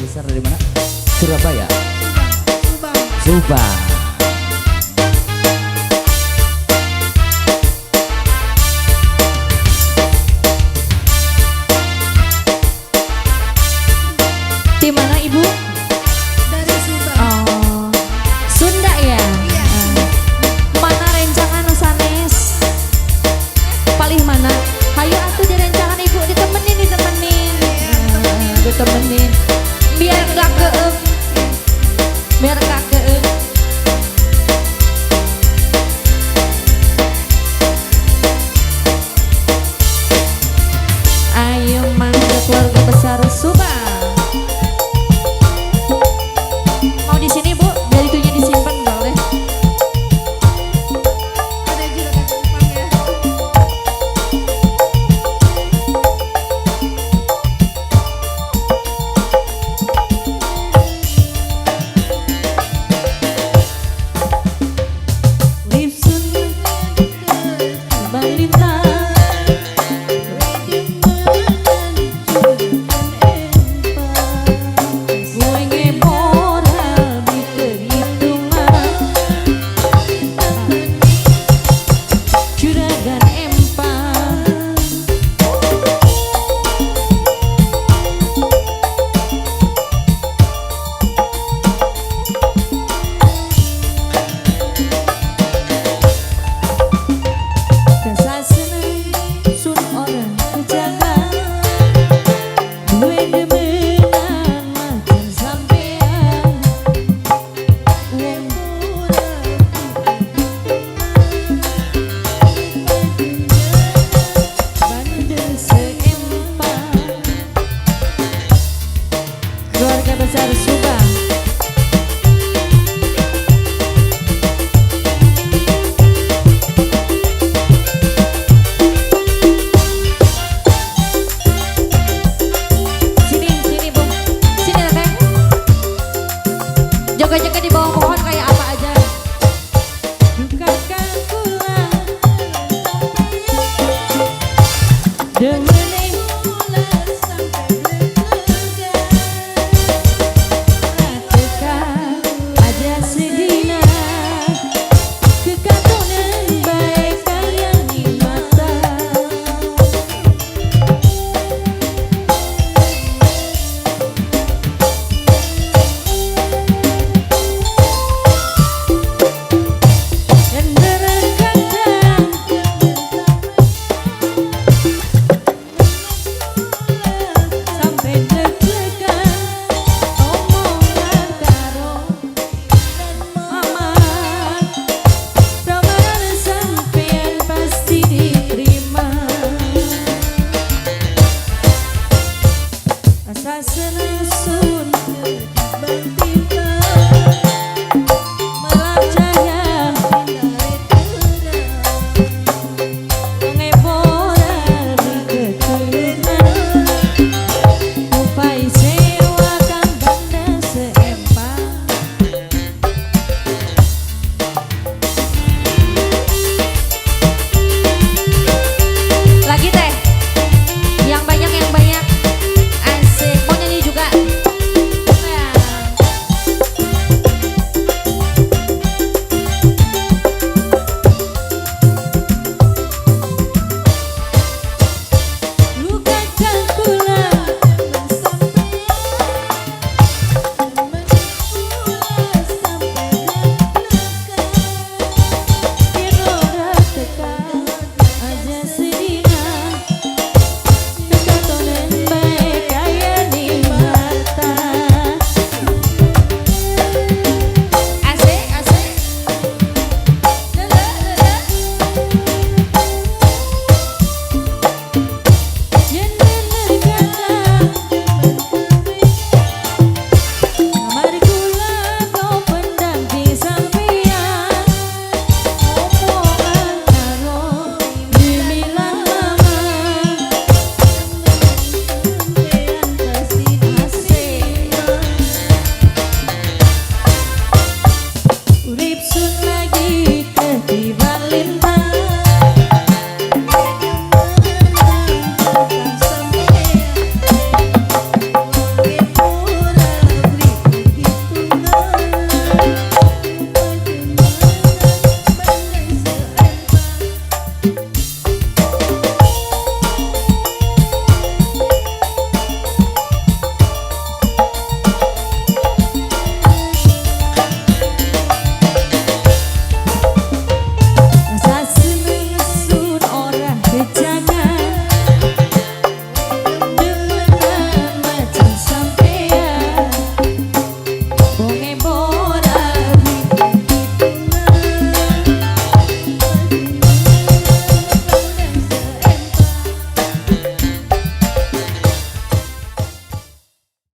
besar dari mana? Surabaya. Subang. Subang. Di mana Ibu? Dari Subang. Oh, Sunda ya? Iya. Mana rencangan sanes? Palih mana? Hayu atuh di rencangan Ibu ditemenin. Ditemenin. Biar gak keem. Biar gak keem. Ayo mangga keluarga besar Subang. Mau di sini Bu, biar itunya disimpan boleh. Ada juga Subang ya. Ripsun balita keluarga besar Subang. Sini Bu, sini Teh. Jaga-jaga di bawah pohon kayak apa aja. Dukakan pula demening aja sedina kekatunan baik kalian di mata. Dan berkata sampai deg-degan omongan karo mama. Ramalan sampean pasti diterima. Asa senasun banting